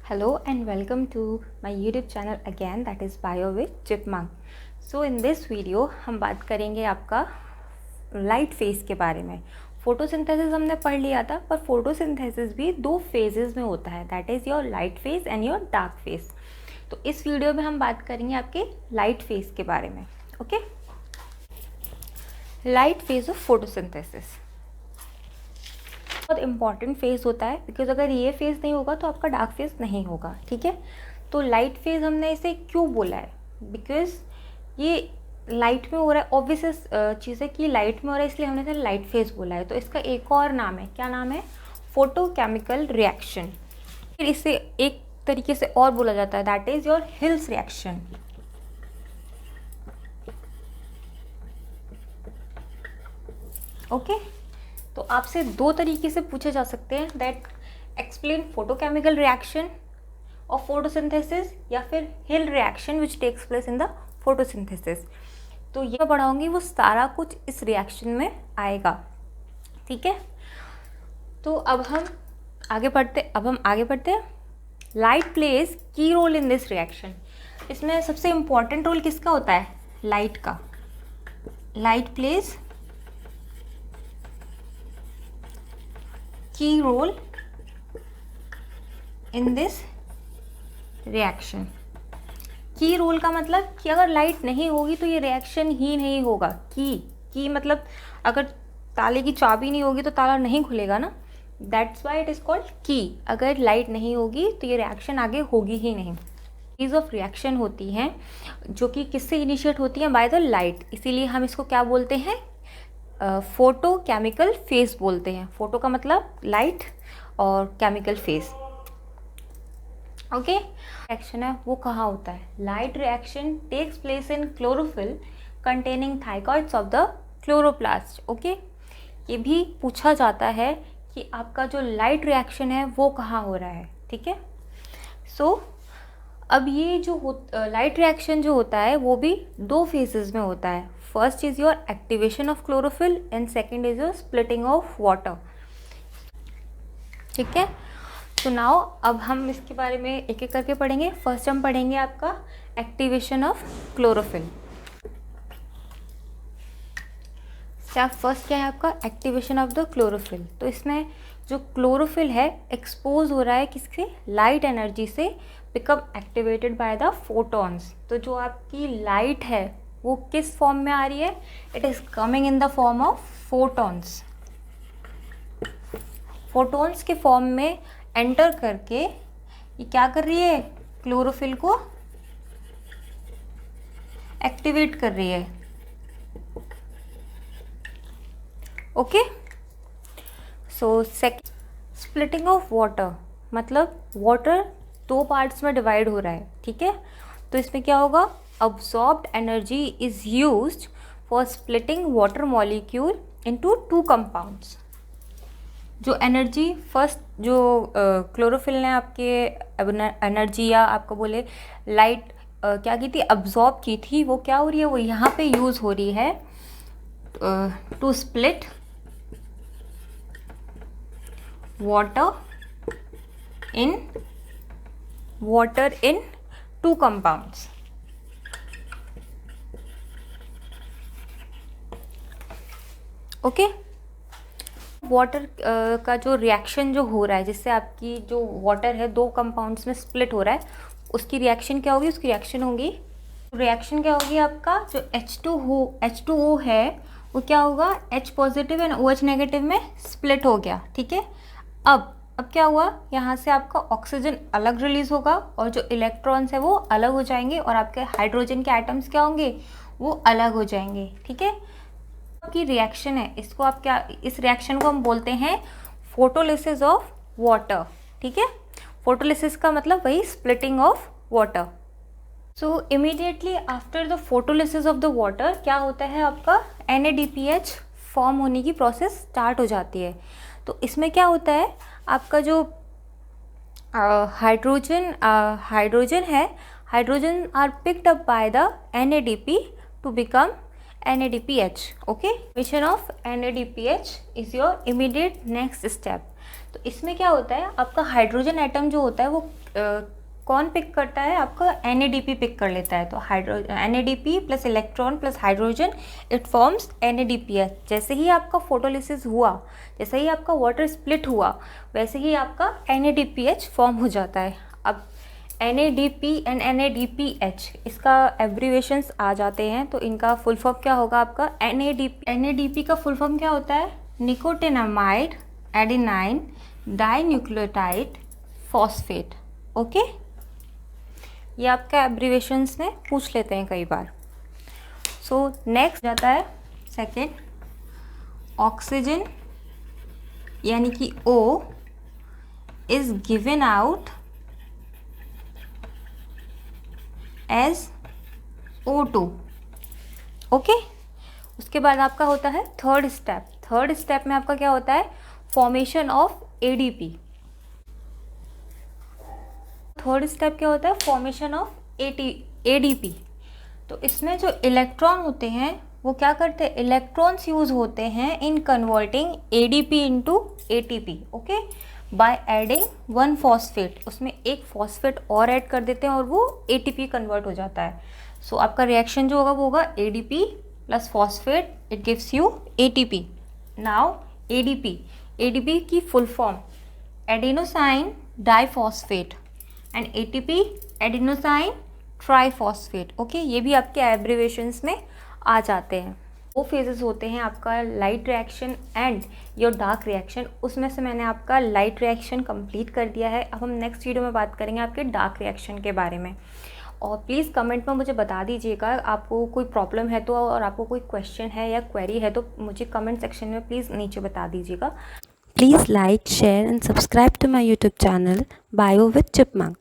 Hello and welcome to my YouTube channel again, that is Bio with Chipmunk. So in this video हम बात करेंगे आपका light phase के बारे में। फोटोसिंथेसिस हमने पढ़ लिया था, पर फोटोसिंथेसिस भी दो फेजेस में होता है, that is your light phase and your dark phase. तो इस वीडियो में हम बात करेंगे आपके लाइट फेज के बारे में। Okay, light phase of photosynthesis बहुत इंपॉर्टेंट फेज़ होता है, बिकॉज अगर ये फेज़ नहीं होगा तो आपका डार्क फेज़ नहीं होगा। ठीक है, तो लाइट फेज़ हमने इसे क्यों बोला है, बिकॉज ये लाइट में हो रहा है, ऑब्वियस चीज़ है कि लाइट में हो रहा है, इसलिए हमने इसे लाइट फेज़ बोला है। तो इसका एक और नाम है, क्या नाम है? Photochemical reaction. फिर इसे एक तरीके से और बोला जाता है, that is your Hill's reaction. Okay, तो आपसे दो तरीके से पूछे जा सकते हैं, दैट एक्सप्लेन फोटोकेमिकल रिएक्शन और फोटोसिंथेसिस, या फिर Hill reaction which takes place in the photosynthesis. तो ये मैं पढ़ाऊंगी, वो सारा कुछ इस रिएक्शन में आएगा। ठीक है, तो अब हम आगे बढ़ते हैं। लाइट प्लेज की रोल इन दिस रिएक्शन। इसमें सबसे इम्पॉर्टेंट रोल किसका होता है? लाइट का। लाइट प्लेज की रोल इन दिस रिएक्शन। की रोल का मतलब कि अगर लाइट नहीं होगी तो ये रिएक्शन ही नहीं होगा। की मतलब अगर ताले की चाबी नहीं होगी तो ताला नहीं खुलेगा ना, that's why it is called की। अगर लाइट नहीं होगी तो ये रिएक्शन आगे होगी ही नहीं। चीज़ ऑफ रिएक्शन होती हैं जो कि किससे इनिशिएट होती हैं? By the light. इसीलिए हम इसको क्या बोलते हैं? फोटो केमिकल फेज बोलते हैं। फोटो का मतलब लाइट और केमिकल फेज। ओके, रिएक्शन है वो कहाँ होता है? Light reaction takes place in chlorophyll containing thylakoids of the chloroplast. Okay, ये भी पूछा जाता है कि आपका जो लाइट रिएक्शन है वो कहाँ हो रहा है। ठीक है, सो अब ये जो लाइट रिएक्शन जो होता है वो भी दो फेजेस में होता है। First is your activation of chlorophyll and second is your splitting of water. ठीक है, तो नाउ अब हम इसके बारे में एक एक करके पढ़ेंगे। फर्स्ट हम पढ़ेंगे आपका activation of chlorophyll. Step first क्या है आपका? Activation of the chlorophyll. तो इसमें जो क्लोरोफिल है एक्सपोज हो रहा है किससे? लाइट एनर्जी से, become activated by the photons. तो जो आपकी लाइट है वो किस फॉर्म में आ रही है? It is coming in the form of photons. Photons के फॉर्म में एंटर करके ये क्या कर रही है? क्लोरोफिल को एक्टिवेट कर रही है। Okay, so second, splitting of water, मतलब वाटर दो पार्ट्स में डिवाइड हो रहा है। ठीक है, तो इसमें क्या होगा? Absorbed energy is used for splitting water molecule into two compounds. जो एनर्जी फर्स्ट जो क्लोरोफिल ने आपके एनर्जी या आपको बोले लाइट क्या की थी? अब्सॉर्ब की थी, वो क्या हो रही है? वो यहाँ पे यूज़ हो रही है to split water in two compounds. Okay, water का जो रिएक्शन जो हो रहा है, जिससे आपकी जो वाटर है दो कंपाउंड्स में स्प्लिट हो रहा है, उसकी रिएक्शन क्या होगी? उसकी रिएक्शन क्या होगी आपका जो H2O है वो क्या होगा? H positive and OH negative में स्प्लिट हो गया। ठीक है, अब क्या हुआ? यहाँ से आपका ऑक्सीजन अलग रिलीज होगा और जो इलेक्ट्रॉन्स है वो अलग हो जाएंगे, और आपके हाइड्रोजन के एटम्स क्या होंगे? वो अलग हो जाएंगे। ठीक है, आपकी रिएक्शन है, इसको आप क्या, इस रिएक्शन को हम बोलते हैं फोटोलिसिस ऑफ वाटर। ठीक है, फोटोलिसिस का मतलब वही splitting of water. So immediately after the photolysis of the water क्या होता है? आपका NADPH फॉर्म होने की प्रोसेस स्टार्ट हो जाती है। तो इसमें क्या होता है? आपका जो हाइड्रोजन है, hydrogen are picked up by the NADP to become NADPH. Okay, mission of NADPH is your immediate next step. तो इसमें क्या होता है? आपका हाइड्रोजन एटम जो होता है वो कौन पिक करता है? आपका NADP पिक कर लेता है। तो NADP plus electron plus hydrogen it forms NADPH। जैसे ही आपका फोटोलिसिस हुआ, जैसे ही आपका वाटर स्प्लिट हुआ, वैसे ही आपका NADPH फॉर्म हो जाता है। अब NADP एंड NADPH इसका एब्रीवेशंस आ जाते हैं, तो इनका फुल फॉर्म क्या होगा आपका? NADP का फुल फॉर्म क्या होता है? Nicotinamide adenine dinucleotide phosphate. Okay, ये आपका एब्रीवेशंस में पूछ लेते हैं कई बार। सो नेक्स्ट जाता है सेकेंड, ऑक्सीजन यानी कि O is given out as O2। Okay, उसके बाद आपका होता है थर्ड स्टेप। थर्ड स्टेप में आपका क्या होता है? Formation of ADP। Third step क्या होता है? Formation of ADP। तो इसमें जो इलेक्ट्रॉन होते हैं वो क्या करते हैं? इलेक्ट्रॉन्स यूज होते हैं in converting ADP into ATP। Okay, by adding one phosphate. उसमें एक फॉस्फेट और ऐड कर देते हैं और वो ATP कन्वर्ट हो जाता है। सो आपका रिएक्शन जो होगा वो होगा ADP plus phosphate, it gives you ATP। Now ADP की full form adenosine diphosphate and ATP adenosine triphosphate. Okay, ये भी आपके एब्रीवेशंस में आ जाते हैं। वो फेजेस होते हैं आपका light reaction and your dark reaction. उसमें से मैंने आपका लाइट रिएक्शन कंप्लीट कर दिया है। अब हम नेक्स्ट वीडियो में बात करेंगे आपके डार्क रिएक्शन के बारे में। और प्लीज़ कमेंट में मुझे बता दीजिएगा आपको कोई प्रॉब्लम है तो, और आपको कोई क्वेश्चन है या क्वेरी है तो मुझे कमेंट सेक्शन में प्लीज़ नीचे बता दीजिएगा। Please like, share and subscribe to my YouTube channel Bio with Chipmunk.